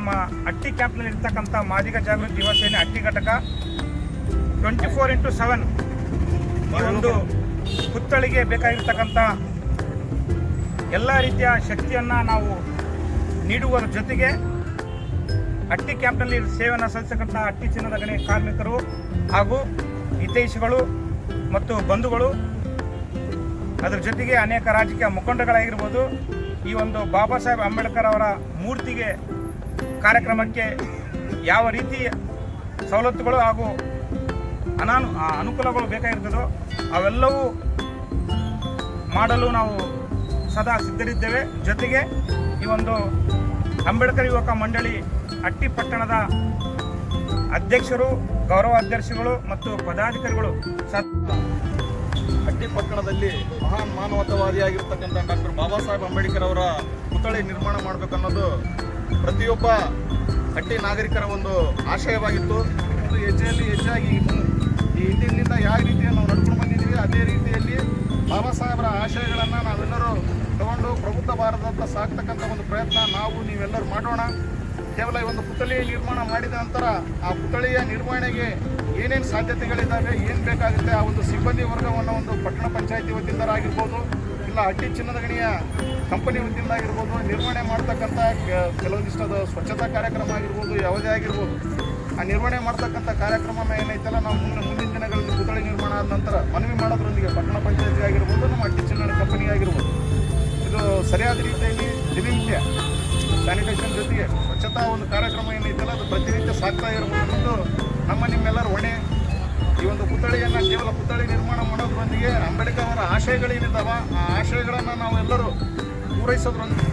ನಮ್ಮ ಹಟ್ಟಿ ಕ್ಯಾಂಪ್ನಲ್ಲಿ ಇರ್ತಕ್ಕಂಥ ಮಾದಿಗ ಜಾಗೃತಿ ಯುವ ಸೇನೆ ಹಟ್ಟಿ ಘಟಕ 24x7 ಈ ಒಂದು ಪುತ್ಥಳಿಗೆ ಬೇಕಾಗಿರ್ತಕ್ಕಂಥ ಎಲ್ಲ ರೀತಿಯ ಶಕ್ತಿಯನ್ನು ನಾವು ನೀಡುವುದರ ಜೊತೆಗೆ ಹಟ್ಟಿ ಕ್ಯಾಂಪ್ನಲ್ಲಿ ಸೇವೆಯನ್ನು ಸಲ್ಲಿಸತಕ್ಕಂಥ ಹಟ್ಟಿ ಚಿನ್ನದ ಗಣಿ ಕಾರ್ಮಿಕರು ಹಾಗೂ ಹಿತೈಷಿಗಳು ಮತ್ತು ಬಂಧುಗಳು, ಅದರ ಜೊತೆಗೆ ಅನೇಕ ರಾಜಕೀಯ ಮುಖಂಡಗಳಾಗಿರ್ಬೋದು, ಈ ಒಂದು ಬಾಬಾ ಸಾಹೇಬ್ ಅಂಬೇಡ್ಕರ್ ಅವರ ಮೂರ್ತಿಗೆ ಕಾರ್ಯಕ್ರಮಕ್ಕೆ ಯಾವ ರೀತಿ ಸವಲತ್ತುಗಳು ಹಾಗೂ ಅನುಕೂಲಗಳು ಬೇಕಾಗಿರ್ತದೋ ಅವೆಲ್ಲವೂ ಮಾಡಲು ನಾವು ಸದಾ ಸಿದ್ಧರಿದ್ದೇವೆ. ಜೊತೆಗೆ ಈ ಒಂದು ಅಂಬೇಡ್ಕರ್ ಯುವಕ ಮಂಡಳಿ ಹಟ್ಟಿ ಪಟ್ಟಣದ ಅಧ್ಯಕ್ಷರು, ಗೌರವ ಅಧ್ಯಕ್ಷಗಳು ಮತ್ತು ಪದಾಧಿಕಾರಿಗಳು ಹಟ್ಟಿ ಪಟ್ಟಣದಲ್ಲಿ ಮಹಾನ್ ಮಾನವತಾವಾದಿಯಾಗಿರ್ತಕ್ಕಂಥ ಡಾಕ್ಟರ್ ಬಾಬಾ ಸಾಹೇಬ್ ಅಂಬೇಡ್ಕರ್ ಅವರ ಪುತ್ಥಳಿ ನಿರ್ಮಾಣ ಮಾಡಬೇಕನ್ನೋದು ಪ್ರತಿಯೊಬ್ಬ ಹಟ್ಟಿ ನಾಗರಿಕರ ಒಂದು ಆಶಯವಾಗಿತ್ತು. ಒಂದು ಹೆಜ್ಜೆಯಲ್ಲಿ ಹೆಚ್ಚಾಗಿ ಈ ಹಿಂದಿನಿಂದ ಯಾವ ರೀತಿಯಲ್ಲಿ ನಾವು ನಡ್ಕೊಂಡು ಬಂದಿದ್ದೀವಿ ಅದೇ ರೀತಿಯಲ್ಲಿ ಬಾಬಾ ಸಾಹೇಬರ ಆಶಯಗಳನ್ನು ನಾವೆಲ್ಲರೂ ತಗೊಂಡು ಪ್ರಬುದ್ಧ ಭಾರತದತ್ತ ಸಾಕ್ತಕ್ಕಂಥ ಒಂದು ಪ್ರಯತ್ನ ನೀವೆಲ್ಲರೂ ಮಾಡೋಣ. ಕೇವಲ ಈ ಒಂದು ಪುತ್ಥಳಿ ನಿರ್ಮಾಣ ಮಾಡಿದ ನಂತರ ಆ ಪುತ್ಥಳಿಯ ನಿರ್ವಹಣೆಗೆ ಏನೇನು ಸಾಧ್ಯತೆಗಳಿದ್ದಾವೆ, ಏನು ಬೇಕಾಗುತ್ತೆ, ಆ ಒಂದು ಸಿಬ್ಬಂದಿ ವರ್ಗವನ್ನು ಒಂದು ಪಟ್ಟಣ ಪಂಚಾಯತಿ ವತಿಯಿಂದ ಆಗಿರ್ಬೋದು, ಇಲ್ಲ ಹಟ್ಟಿ ಚಿನ್ನದ ಗಣಿಯ ಕಂಪನಿ ವತಿಯಿಂದ ಆಗಿರ್ಬೋದು, ನಿರ್ವಹಣೆ ಮಾಡ್ತಕ್ಕಂಥ ಕೆಲವೊಂದಿಷ್ಟದ ಸ್ವಚ್ಛತಾ ಕಾರ್ಯಕ್ರಮ ಆಗಿರ್ಬೋದು, ಯಾವುದೇ ಆಗಿರ್ಬೋದು, ಆ ನಿರ್ವಹಣೆ ಮಾಡ್ತಕ್ಕಂಥ ಕಾರ್ಯಕ್ರಮನ ಏನೈತಲ್ಲ ನಾವು ಮುಂದಿನ ದಿನಗಳಲ್ಲಿ ಪುತ್ಥಳಿ ನಿರ್ಮಾಣ ಆದ ನಂತರ ಮನವಿ ಮಾಡೋದ್ರೊಂದಿಗೆ ಪಟ್ಟಣ ಪಂಚಾಯತಿ ಆಗಿರ್ಬೋದು, ನಮ್ಮ ಹಟ್ಟಿ ಚಿನ್ನದ ಕಂಪನಿ ಆಗಿರ್ಬೋದು, ಇದು ಸರಿಯಾದ ರೀತಿಯಲ್ಲಿ ದಿನನಿತ್ಯ ಸ್ಯಾನಿಟೇಷನ್ ಜೊತೆಗೆ ಸ್ವಚ್ಛತಾ ಒಂದು ಕಾರ್ಯಕ್ರಮ ಏನೈತಲ್ಲ ಅದು ಪ್ರತಿನಿತ್ಯ ಸಾಗ್ತಾ ಇರ್ಬೋದು ಅನ್ನೋದು ನಿಮ್ಮೆಲ್ಲರ ಹೊಣೆ. ಈ ಒಂದು ಪುತ್ಥಳಿಯನ್ನು ಕೇವಲ ಪುತ್ಥಳಿ ನಿರ್ಮಾಣ ಮಾಡೋದ್ರೊಂದಿಗೆ ಅಂಬೇಡ್ಕರ್ ಅವರ ಆಶಯಗಳೇನಿದ್ದಾವೆ ಆ ಆಶಯಗಳನ್ನು ನಾವೆಲ್ಲರೂ ಪೂರೈಸೋದ್ರೊಂದಿಗೆ